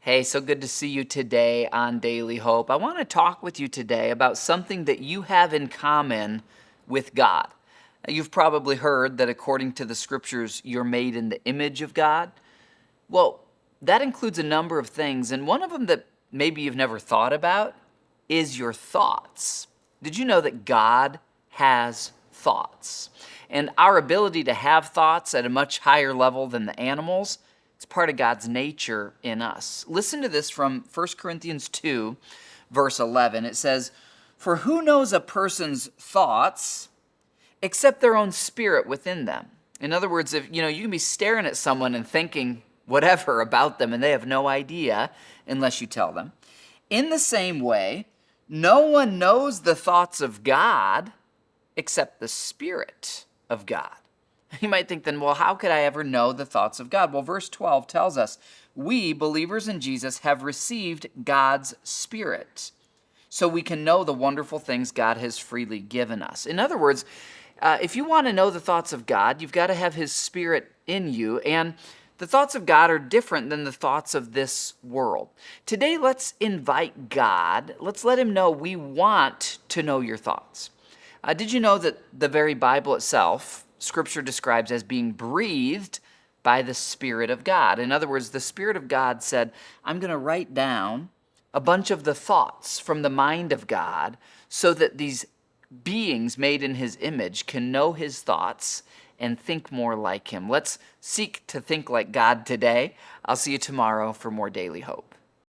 Hey, so good to see you today on Daily Hope. I want to talk with you today about something that you have in common with God. Now, you've probably heard that according to the scriptures, you're made in the image of God. Well, that includes a number of things, and one of them that maybe you've never thought about is your thoughts. Did you know that God has thoughts? And our ability to have thoughts at a much higher level than the animals, it's part of God's nature in us. Listen to this from 1 Corinthians 2, verse 11. It says, "For who knows a person's thoughts except their own spirit within them?" In other words, if you can be staring at someone and thinking whatever about them and they have no idea unless you tell them. In the same way, no one knows the thoughts of God except the Spirit of God. You might think then, well, how could I ever know the thoughts of God? Well, verse 12 tells us, we, believers in Jesus, have received God's Spirit, so we can know the wonderful things God has freely given us. In other words, if you want to know the thoughts of God, you've got to have His Spirit in you, and the thoughts of God are different than the thoughts of this world. Today, let's invite God. Let's let Him know we want to know your thoughts. Did you know that the very Bible itself, Scripture describes as being breathed by the Spirit of God? In other words, the Spirit of God said, I'm going to write down a bunch of the thoughts from the mind of God so that these beings made in His image can know His thoughts and think more like Him. Let's seek to think like God today. I'll see you tomorrow for more Daily Hope.